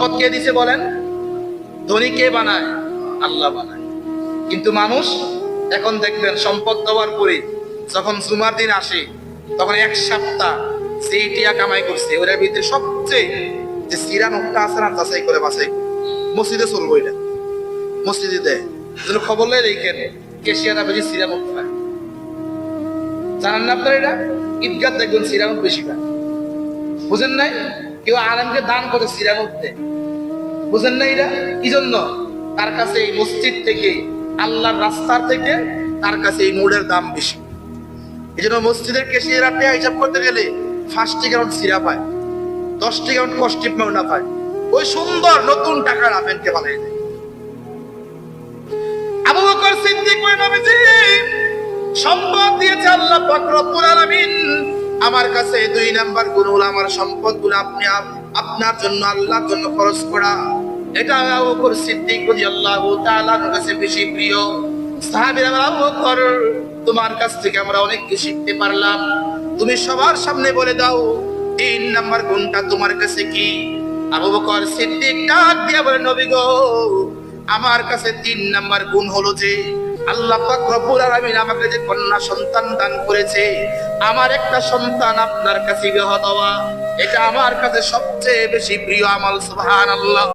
সম্পদ কে দিছে বলেন? ধনী কে বানায়? আল্লাহ বানায়। কিন্তু মানুষ এখন দেখবেন সম্পদ দেওয়ার পরে যখন জুমার দিন আসে তখন এক সপ্তাহ যেই টিয়া কামাই করছে ওটার ভিতরে সবচেয়ে যে সিরা নোটটা আছে না যাচাই করে বাছাই মসজিদে চলবো, এটা মসজিদে দেয়। খবর লাই রেখেন কেশিয়ারা বেশি সিরা নোট পায়। জানান না আপনার? এটা ঈদগাহ দেখবেন সিরা নোট বেশি পায়। বুঝেন নাই? কেউ আলেমকে দান করে সিরা নোট দেয়। বুঝেন না? এটা কি জন্য? তার কাছে এই মসজিদ থেকে, আল্লাহর রাস্তার থেকে তার কাছে এই নোটের দাম বেশি। এই জন্য মসজিদের কেশিয়ারা হিসাব করতে গেলে 5 টাকা নোট সিরা পায়, 10 টাকা নোট কষ্টিপ না পায়। ওই সুন্দর নতুন টাকার আপেনকে বানাই দেয়। আবু বকর সিদ্দিক ওই নবীজি সম্পদ দিয়েছে আল্লাহ পাক রব্বুল আলামিন। আমার কাছে 2 নাম্বার গুণ হলো আমার সম্পদগুলো আপনি আপনার জন্য, আল্লাহর জন্য খরচ করা। এটা আবু বকর সিদ্দিক রাদিয়াল্লাহু তাআলা এর কাছে বেশি প্রিয়। সাহাবীরা বলে, আবু বকর তোমার কাছ থেকে আমরা অনেক কিছু শিখতে পারলাম, তুমি সবার সামনে বলে দাও 3 নাম্বার গুণটা তোমার কাছে কি? আবু বকর সিদ্দিক ডাক দিয়ে বলে, নবী গো, আমার কাছে 3 নাম্বার গুণ হলো যে আল্লাহ পাক রব্বুল আলামিন আমাকে যে কন্যা সন্তান দান করেছে, আমার একটা সন্তান আপনার কাছে বিবাহ দেওয়া, এটা আমার কাছে সবচেয়ে বেশি প্রিয় আমল। সুবহানাল্লাহ।